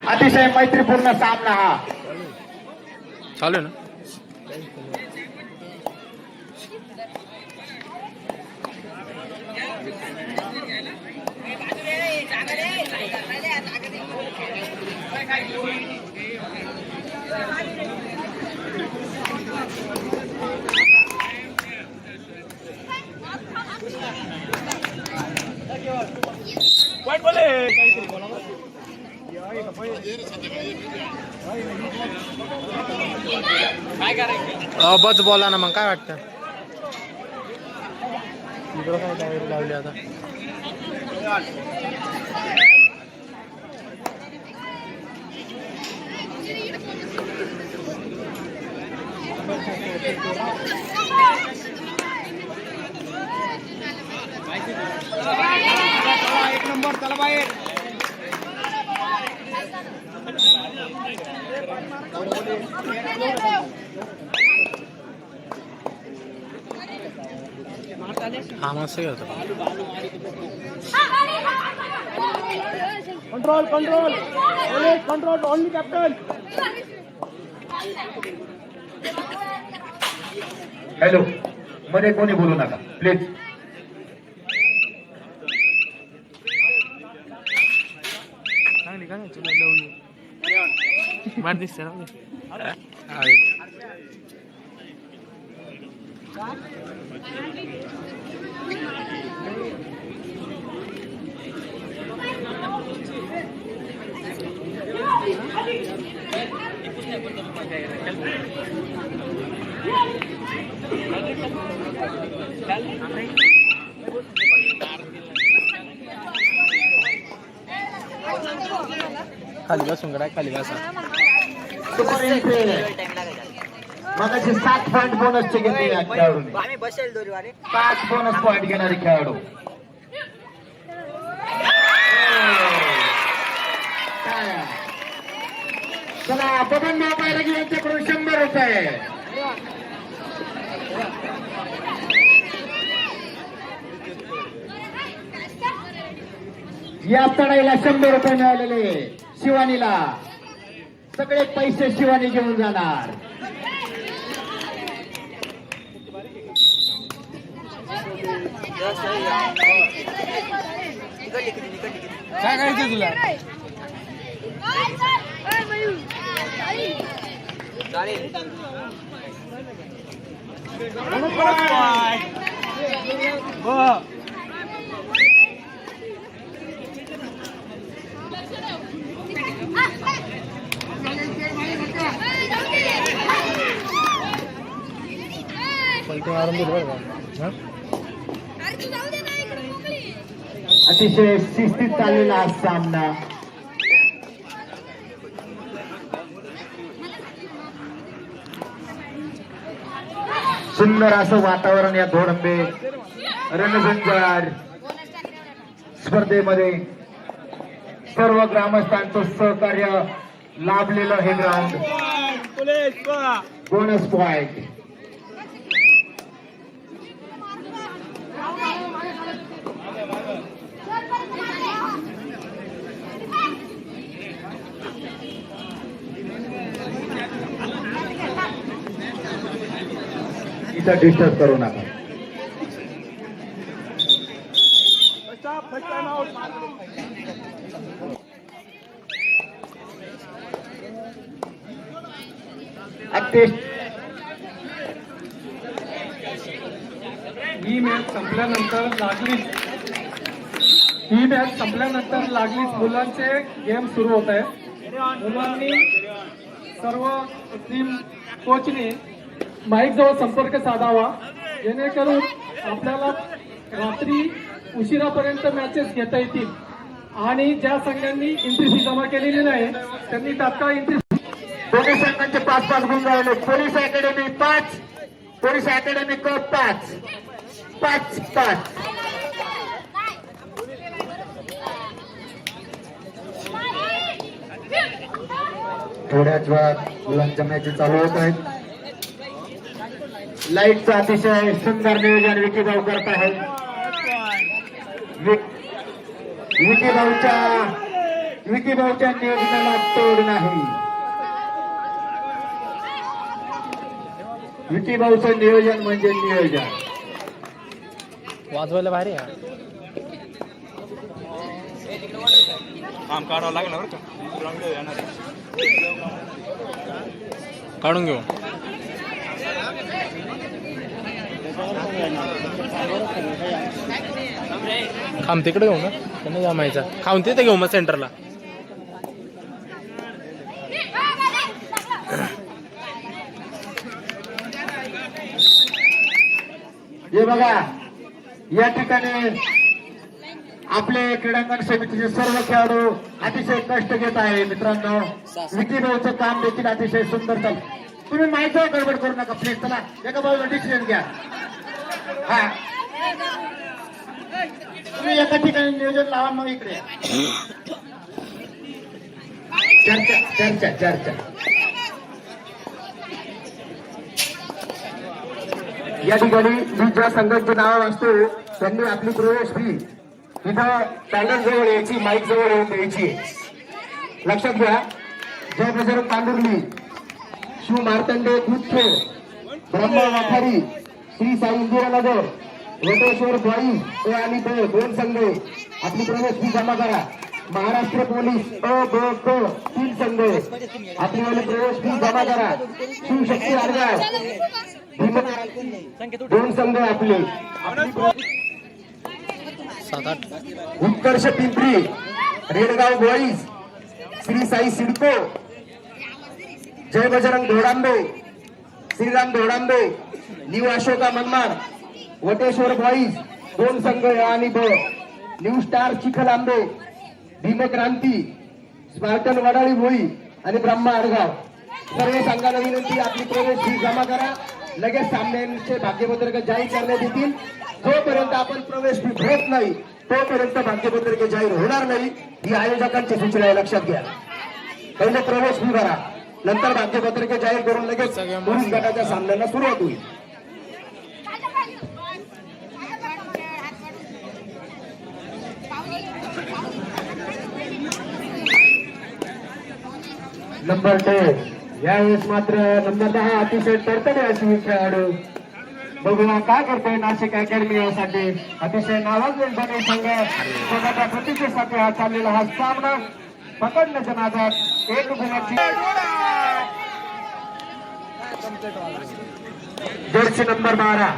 अतिशय मैत्रीपूर्ण सामना हा चालू आहे ना. बस बोला ना, मग काय वाटतं इकडं काय तयारी लावली आता. एक नंबर चला बाहेर. हा मस्त होता. Control control control only captain. Hello, मध्ये कोणी बोलू नका प्लीज. चांगली का तुला बार दिसते ना. खाली बसून काय खाली बसा. मगाशी 7 पॉईंट बोनसचे घेतले या खेळाडूंनी. 5 बोनस पॉईंट घेणारे खेळाडू. चला बबन बायरगी यांच्याकडून 100 रुपये. या चढाईला 100 रुपये मिळालेले शिवानीला. सगळे पैसे शिवानी घेऊन जाणार. काय करायचं तुला. अतिशय शिस्तीत चाललेला हा सामना. सुंदर असं वातावरण या धोडंबे रणझंजार स्पर्धेमध्ये. सर्व ग्रामस्थांचं सहकार्य लाभलेलं हे ग्राउंड. Bonus point. इथं डिस्टर्ब करू नका. ही मॅच संपल्यानंतर लागलीच मुलांचे गेम सुरू होत आहे. मुलांनी सर्व टीम कोचने माईक जवळ संपर्क साधावा, जेणेकरून आपल्याला रात्री उशिरापर्यंत मॅचेस घेता येतील. आणि ज्या संघांनी एंट्री फी जमा केलेली नाही त्यांनी तात्काळ एंट्री. दोन्ही संघांचे 5-5 गुण राहिले. पोलीस अकॅडमी 5, पोलीस अकॅडमी क 5, 5-5. थोड्याच वेळात मुलांच्या मॅचेस चालू होत आहेत. लाईटचं अतिशय सुंदर नियोजन विकी भाऊ करत आहेत. विकी भाऊच्या विकी भाऊच्या नियोजनाला तोड नाही. विकी भाऊचं नियोजन म्हणजे नियोजन. वाजवायला भारी आहे. काम काढावं लागलं बरं का. काढून घेऊ. खांब तिकडे घेऊ ना, त्यांना जमायचा. खाऊन तिथे घेऊ मग सेंटरला. हे बघा, या ठिकाणी आपले क्रीडांगण समितीचे सर्व खेळाडू अतिशय कष्ट घेत आहे मित्रांनो. विकी भाऊचं काम देखील अतिशय सुंदर चालू. तुम्ही माहिती गडबड करू नका प्लीज. चला एका बाजूला डिसिजन घ्या. हा, तुम्ही एका ठिकाणी नियोजन लावा, मग इकडे चर्चा चर्चा चर्चा. या ठिकाणी मी ज्या संघांची नावं वाचतो त्यांनी आपली प्रवेश फी इथं पॅनल जवळ यायची, माईक जवळ येऊन द्यायची. लक्षात घ्या. जय बजरंग पांडुर्ली, शिव मार्तंडे गुत्थे, ब्रह्मा वाखारी, श्री साई इंदिरानगर, वटेश्वर द्वाई ए आणि ब दोन संघ आपली प्रवेश फी जमा करा. महाराष्ट्र पोलीस अ ब क 3 संघ आपली वाली प्रवेश फी जमा करा. शिवशक्ती आडगाव 2 संघ आपले. उत्कर्ष पिंपरी, रेडगाव बॉईज, श्री साई सिडको, जय बजरंग धोडांबे, श्रीराम धोडांबे, न्यू अशोका मनमाड, वटेश्वर बॉईज 2 संघ आणि ब. न्यू स्टार चिखल आंबे, भीमक्रांती, स्पार्टन वडाळी भोई आणि ब्रह्मा आडगाव. सर्व संघाला विनंती, आपली प्रवेश फी जमा करा. लगेच सामन्यांचे भाग्यपत्रक जाहीर करण्यात येतील. जोपर्यंत आपण प्रवेश फी भरत नाही तोपर्यंत भाग्यपत्रके जाहीर होणार नाही. ही आयोजकांची सूचना आहे, लक्षात घ्या. पहिले प्रवेश फी भरा, नंतर भाग्यपत्रके जाहीर करून लगेच पुरुष गटाच्या सामन्यांना सुरुवात होईल. नंबर 10 यावेळेस मात्र नंबर 10 अतिशय तडतडे अशी खेळाडू. बघूया काय करतोय नाशिक अकॅडमी यासाठी. अतिशय नावाजलेला संघ स्वतःच्या प्रतिष्ठेसाठी हा चाललेला हा सामना पकडण्याच्या नादात 1 गुणाची जर्सी नंबर 12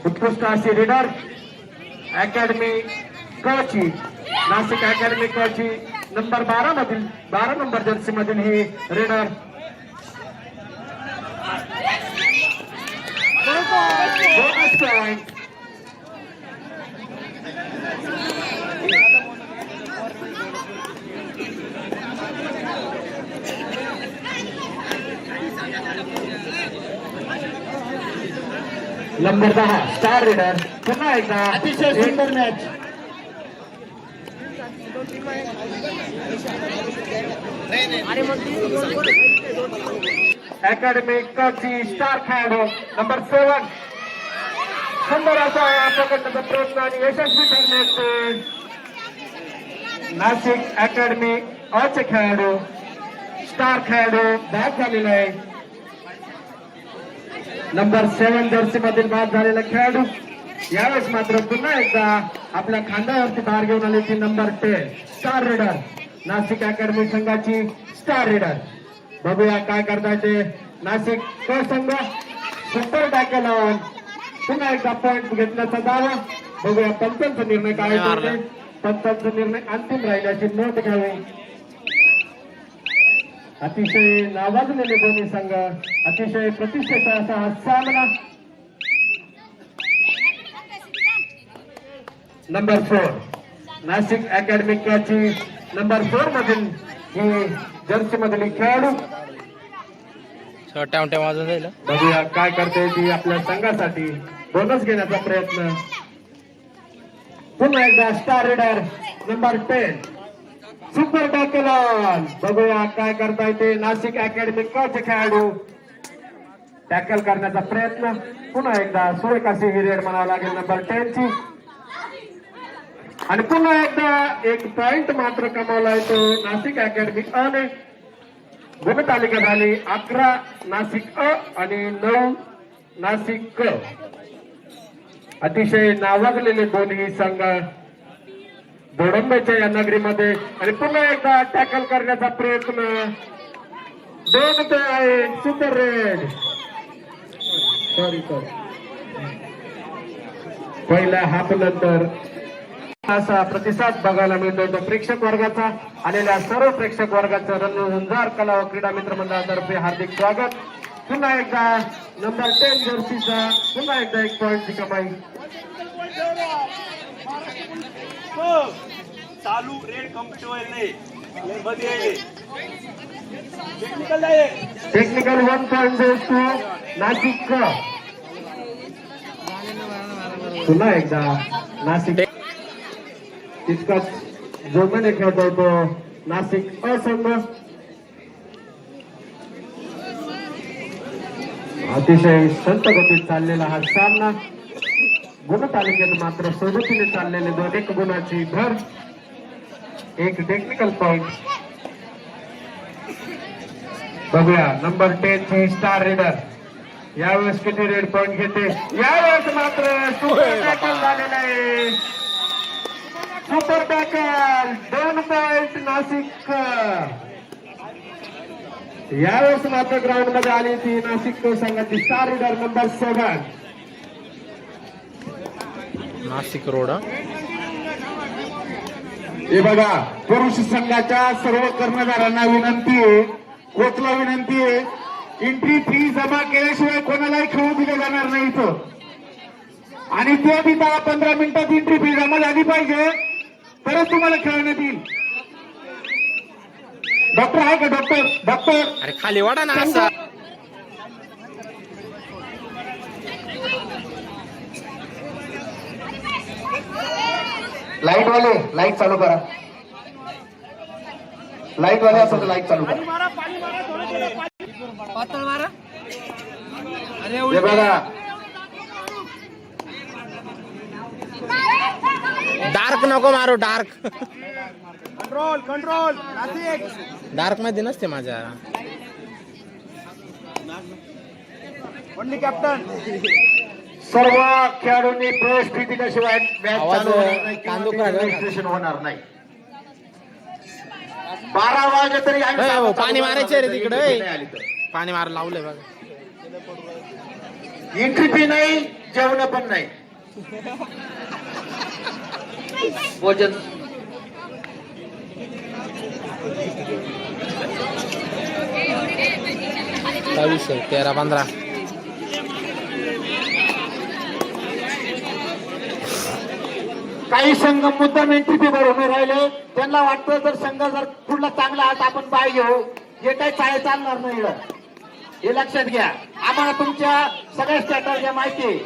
उत्कृष्ट अशी रीडर अकॅडमी कची, नाशिक अकॅडमी कची नंबर 12 मधील 12 नंबर जर्सी मधील ही raider. Bonus point. Number 10 star raider. पुन्हा एकदा अतिशय सुंदर मॅच. अकॅडमी कची स्टार खेळाडू नंबर 7 सुंदर असा पकडण्याचा प्रयत्न आणि यशस्वी ठरण्याचे नाशिक अकॅडमी अचे खेळाडू स्टार खेळाडू बाद झालेला आहे. नंबर 7 जर्सी मधील बाद झालेला खेळाडू यावेळेस मात्र पुन्हा एकदा आपल्या खांद्यावरती भार घेऊन आली ती number 10 star reader, Nashik academy संघाची स्टार रीडर. बघूया काय करता ते नाशिक क संघ. Super tackle on. पुन्हा एकदा पॉइंट घेतल्याचा दावा. बघूया पंचांचा निर्णय काय होते. पंचांचा निर्णय अंतिम राहिल्याची नोंद घ्यावी. अतिशय नावाजलेले दोन्ही संघ, अतिशय प्रतिष्ठेचा असा हा सामना. नंबर 4 नाशिक अकॅडमी ची नंबर 4 मधील ही जर्सी मधील खेळाडू. टावट्या वाजून जाईल. बघूया काय करते ती आपल्या संघासाठी बोनस घेण्याचा प्रयत्न. पुन्हा एकदा star reader number 10 super tackle on. बघूया काय करता येते नाशिक अकॅडमी चे खेळाडू. टॅकल करण्याचा प्रयत्न. पुन्हा एकदा सुरेख अशी ही रेड म्हणावं लागेल नंबर 10 ची. आणि पुन्हा एकदा एक पॉइंट मात्र कमावलाय तो नाशिक अकॅडमी अ ने. गुणतालिका झाली 11 नाशिक अ आणि 9 नाशिक क. अतिशय नावाजलेले दोन्ही संघ धोडंबेच्या या नगरीमध्ये. आणि पुन्हा एकदा टॅकल करण्याचा प्रयत्न. 2 पॉइंट सुपर रेड. सॉरी पहिल्या हाफ नंतर असा प्रतिसाद बघायला मिळतोय तो प्रेक्षक वर्गाचा. आलेल्या सर्व प्रेक्षक वर्गाचं रणझुंजार कला व क्रीडा मित्र मंडळातर्फे हार्दिक स्वागत. पुन्हा एकदा नंबर 10 जर्सीचा पुन्हा एकदा 1 पॉइंटची कमाई. चालू रेड कम्प्लीट होईल नाही मध्ये टेक्निकल 1 पॉइंट टू नाशिक. पुन्हा एकदा नाशिक तितकाच जोमाने खेळतोय तो नाशिक असंघ. अतिशय संत गतीत चाललेला हा सामना. गुणतालिकेत मात्र सोबतीने चाललेले 2 गुणाची भर. 1 टेक्निकल पॉइंट. बघूया नंबर 10 ची स्टार रीडर यावेळेस किती रेड पॉइंट घेते. यावेळेस मात्र सुपर टॅकल झालेला आहे. Super tackle 2 point Nashik. यावेळेस मात्र ग्राउंड मध्ये आली ती नाशिक संघाची star reader number 7 Nashik road. हे बघा पुरुष संघाच्या सर्व कर्णधारांना विनंती आहे, कोचला विनंती आहे, एंट्री फी जमा केल्याशिवाय कोणालाही खेळू दिले जाणार नाही इथं. आणि ते बी 15 मिनिटात एंट्री फी जमा झाली पाहिजे तरच तुम्हाला खेळण्यात येईल. डॉक्टर आहे का डॉक्टर? अरे खाली वाडा ना असा. लाईट वाले लाईट चालू करा. लाईट वाले असेल तर लाईट चालू करा. हे बघा डार्क नको मारू. डार्क कंट्रोल डार्क मध्ये नसते माझ्या. Only captain. सर्व खेळाडूंनी प्रवेश फी दिल्याशिवाय मॅच आवाज चालू होणार नाही किंवा कांदो ते काढा. रजिस्ट्रेशन होणार नाही. 12 वाजले तरी आम्ही हो, चालू पाणी करू. मारायचे रे तिकडे. एंट्री नाही आली तर. पाणी मार लावलंय बघा. एंट्री फी नाही, जेवण पण नाही. भोजन 22 13-15. काही संघ मुद्दाम एंट्री फी भरून राहिले. त्यांना वाटतं जर संघ जर पुढला चांगला आहात आपण पाय घेऊ, हे काही चाळे चालणार नाही. हे लक्षात घ्या. आम्हाला तुमच्या सगळ्या स्ट्रॅटर्जी माहिती आहे.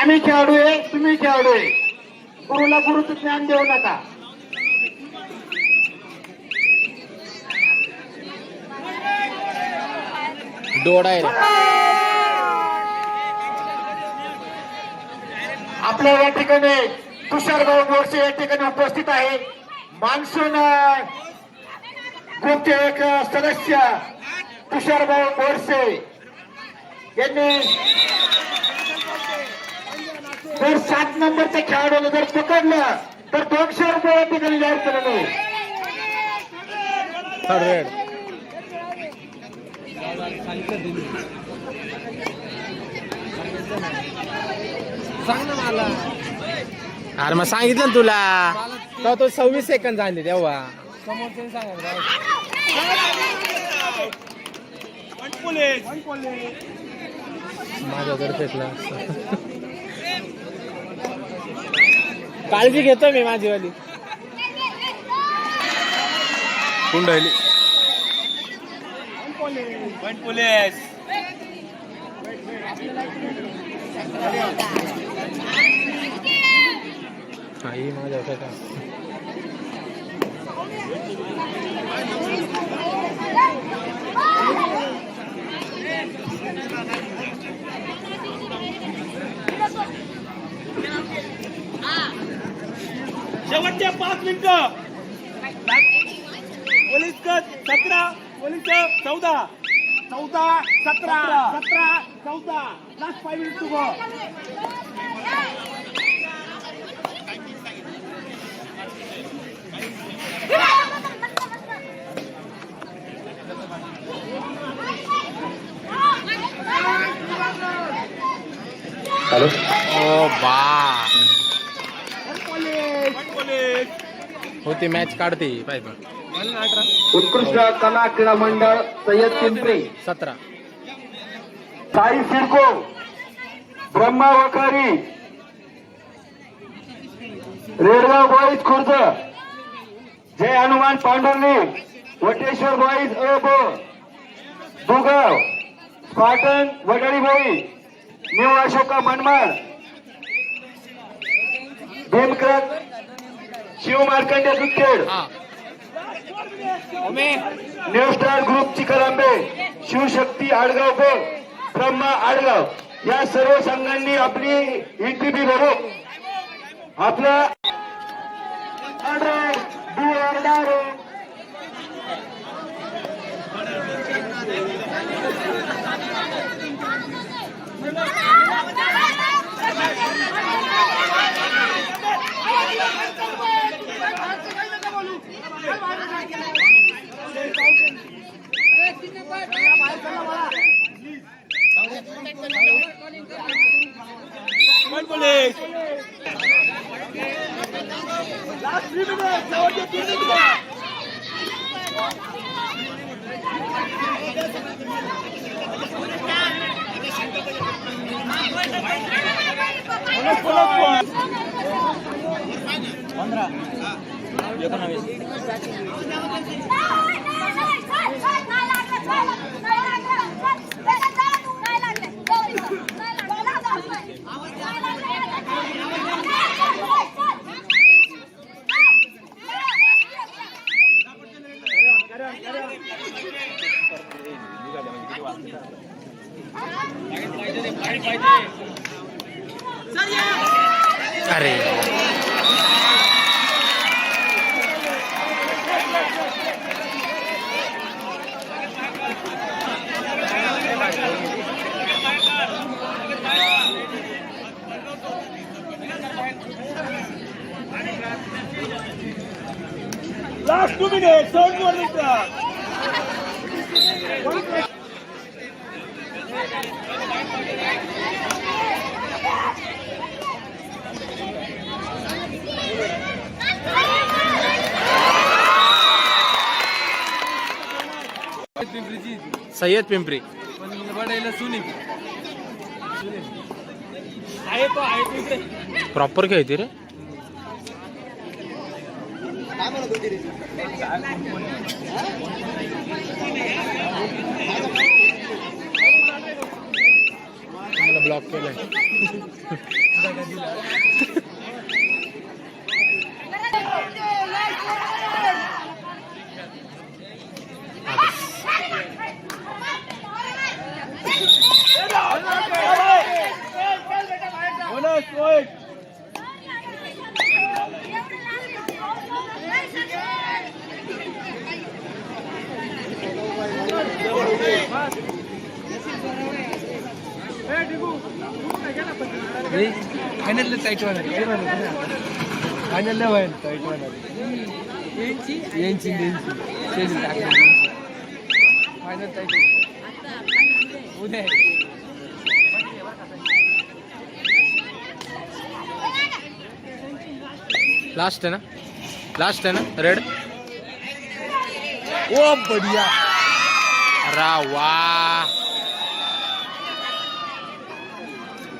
आम्ही खेळाडू आहे, तुम्ही खेळाडू आहे. गुरुला गुरुचं ज्ञान देऊ नका. डोडा आहे रे. आपल्या या ठिकाणी तुषारभाऊ मोर्चे या ठिकाणी उपस्थित आहे. मान्सून ग्रुपचे एक सदस्य तुषारभाऊ मोर्चे यांनी जर 7 नंबरच्या खेळाडूला जर पकडलं तर 200 रुपये या ठिकाणी जाहीर केलेलं आहे. रेड सांग ना मला. अरे मग सांगितलं ना तुला. तो 26 सेकंद झाले तेव्हा. माझ्या गडपेटला काळजी घेतो मी माझीवाली. कुंडली पोलीस आई माझ्या का पोलीस कट 17 police 14 17 last 5 minute to go hello ओ बा पोलीस होती मॅच काढते पाहिजे उत्कृष्ट कला क्रीडा मंडळ सय्यद पिंपरी 17 साई सिडको ब्रह्मा वखारी रेडगाव बॉईज खुर्द जय हनुमान पांडुर्णी वटेश्वर बॉईज अ ब दुगाव स्पाटन वडाळी बोई न्यू अशोका मनमाड भीमक्रत शिव मार्कंडे दुधखेड हा new star group Chikhlambe Shivshakti Adgaon ब ब्रह्मा आडगाव या सर्व संघांनी आपली एंट्री फी भरून आपला पोलीस लास्ट 3 मिनिट शेवटचे 3 मिनिट अरे last 2 minute 7 minute Sayyad Pimpri proper खेळते रे मला ब्लॉक केलंय बोनस पॉइंट फायनल टाईट होणार फायनल व्हायला टाईट होणार यांची फायनल टाईट उद्या लास्ट है ना रेड ओ बढ़िया अरे वाह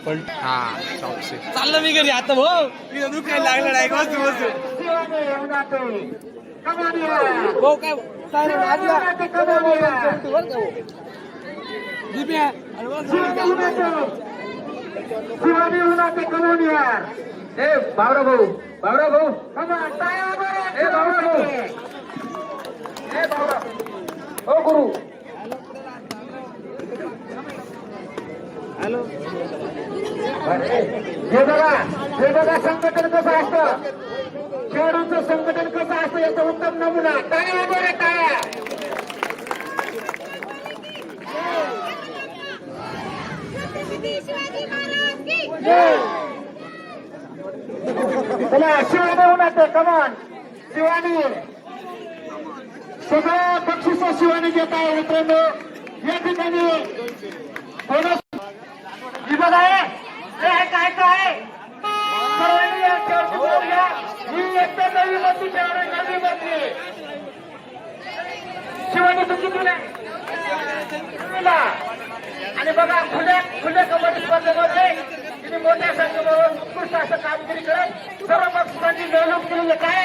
हा चौकसे चाललं मी घरी आता भाऊ मी दुखायला लागलं नाही बसू भाऊ काय बावरा भाऊ ए बावरा ओ गुरु हॅलो हे बघा संघटन कसं असतं खेळाडूंचं संघटन कसं असतं स्पर्धेचा उत्तम नमुना. टाळ्या वगैरे टाळ्या. शिवाजी महाराज की चला शिवाय देऊ ना ते कमान शिवानी सगळं बक्षीस शिवानी घेत आहे मित्रांनो. या ठिकाणी विभाग आहे काय काय सर्वांनी याच्यावरती बोलूया. ही एकदा नवी मंत्री नवी मंत्री शिवानी तुझी तुला आणि बघा खुल्या कबड्डी स्पर्धेमध्ये तिने मोठ्या संख्येबरोबर उत्कृष्ट असं कामगिरी करत सर्व पक्षांची निवडणूक केलेली काय